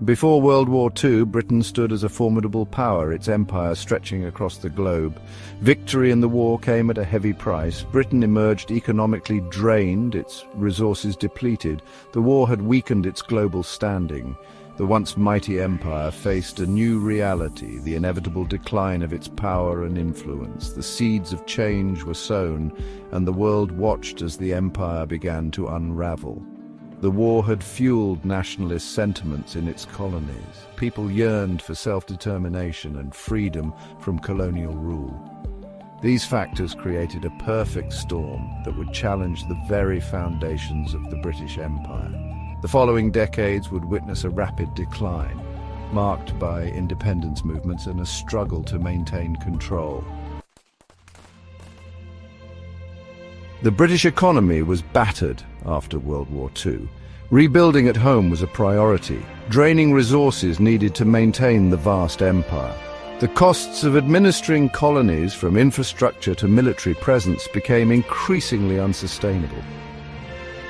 Before World War II, Britain stood as a formidable power, its empire stretching across the globe. Victory in the war came at a heavy price. Britain emerged economically drained, its resources depleted. The war had weakened its global standing. The once mighty empire faced a new reality, the inevitable decline of its power and influence. The seeds of change were sown, and the world watched as the empire began to unravel. The war had fueled nationalist sentiments in its colonies. People yearned for self-determination and freedom from colonial rule. These factors created a perfect storm that would challenge the very foundations of the British Empire. The following decades would witness a rapid decline, marked by independence movements and a struggle to maintain control. The British economy was battered after World War II. Rebuilding at home was a priority, draining resources needed to maintain the vast empire. The costs of administering colonies, from infrastructure to military presence, became increasingly unsustainable.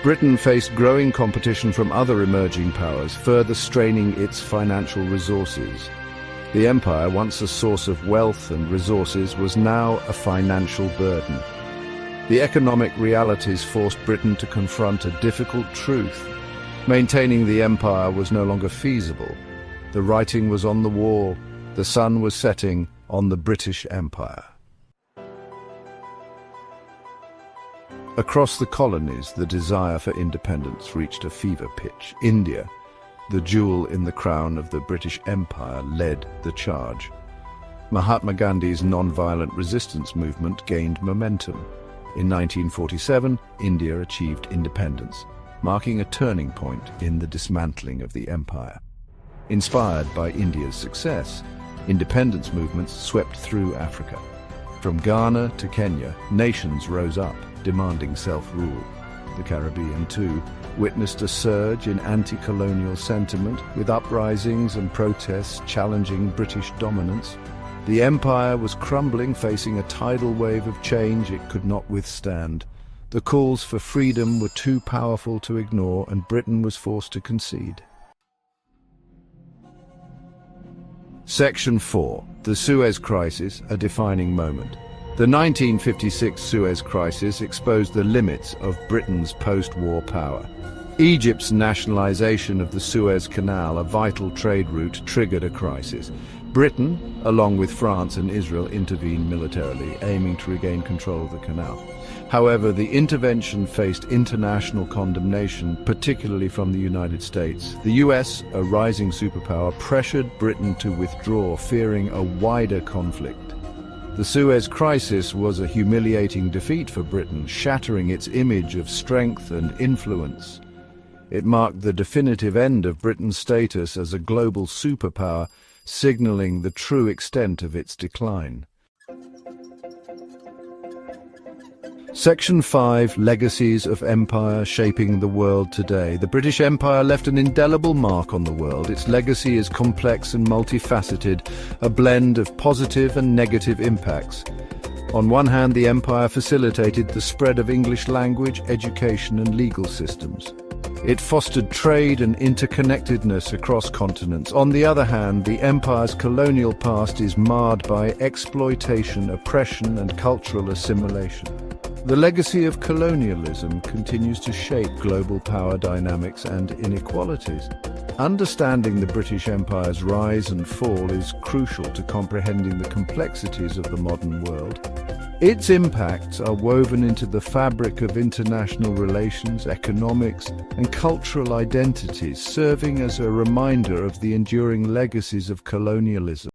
Britain faced growing competition from other emerging powers, further straining its financial resources. The empire, once a source of wealth and resources, was now a financial burden. The economic realities forced Britain to confront a difficult truth. Maintaining the empire was no longer feasible. The writing was on the wall. The sun was setting on the British Empire. Across the colonies, the desire for independence reached a fever pitch. India, the jewel in the crown of the British Empire, led the charge. Mahatma Gandhi's non-violent resistance movement gained momentum. In 1947, India achieved independence, marking a turning point in the dismantling of the empire. Inspired by India's success, independence movements swept through Africa. From Ghana to Kenya, nations rose up, demanding self-rule. The Caribbean, too, witnessed a surge in anti-colonial sentiment, with uprisings and protests challenging British dominance. The empire was crumbling, facing a tidal wave of change it could not withstand. The calls for freedom were too powerful to ignore, and Britain was forced to concede. Section 4. The Suez Crisis, a defining moment. The 1956 Suez Crisis exposed the limits of Britain's post-war power. Egypt's nationalization of the Suez Canal, a vital trade route, triggered a crisis. Britain, along with France and Israel, intervened militarily, aiming to regain control of the canal. However, the intervention faced international condemnation, particularly from the United States. The US, a rising superpower, pressured Britain to withdraw, fearing a wider conflict. The Suez Crisis was a humiliating defeat for Britain, shattering its image of strength and influence. It marked the definitive end of Britain's status as a global superpower, signaling the true extent of its decline. Section 5. Legacies of Empire Shaping the World Today. The British Empire left an indelible mark on the world. Its legacy is complex and multifaceted, a blend of positive and negative impacts. On one hand, the empire facilitated the spread of English language, education, and legal systems. It fostered trade and interconnectedness across continents. On the other hand, the empire's colonial past is marred by exploitation, oppression, and cultural assimilation. The legacy of colonialism continues to shape global power dynamics and inequalities. Understanding the British Empire's rise and fall is crucial to comprehending the complexities of the modern world. Its impacts are woven into the fabric of international relations, economics, and cultural identities, serving as a reminder of the enduring legacies of colonialism.